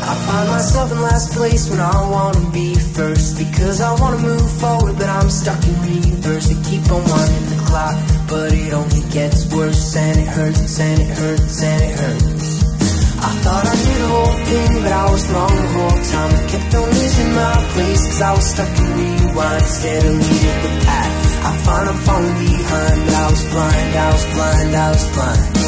I find myself in last place when I wanna be first, because I wanna move forward, but I'm stuck in reverse. They keep on winding the clock, but it only gets worse, and it hurts, and it hurts, and it hurts. I thought I knew the whole thing, but I was wrong the whole time. I kept on losing my place, cause I was stuck in rewind instead of leading the path. I find I'm falling behind, but I was blind, I was blind, I was blind.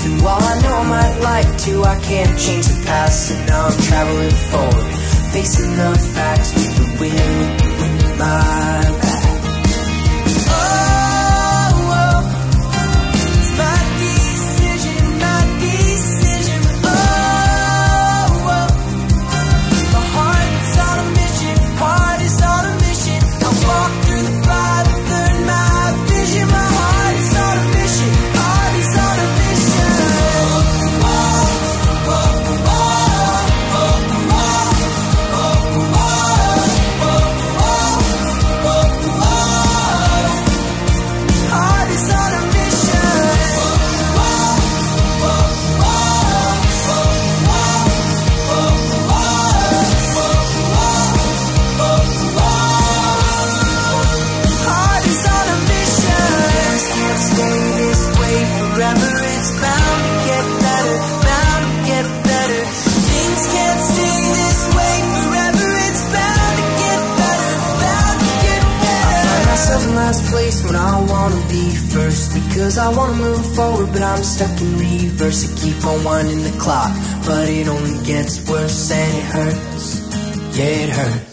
And while I know I might like to, I can't change the past. And now I'm traveling forward, facing the facts with the wind in my back. It's bound to get better, bound to get better. Things can't stay this way forever. It's bound to get better, bound to get better. I find myself in last place when I wanna be first, because I wanna move forward, but I'm stuck in reverse. I keep on winding the clock, but it only gets worse, and it hurts, yeah it hurts.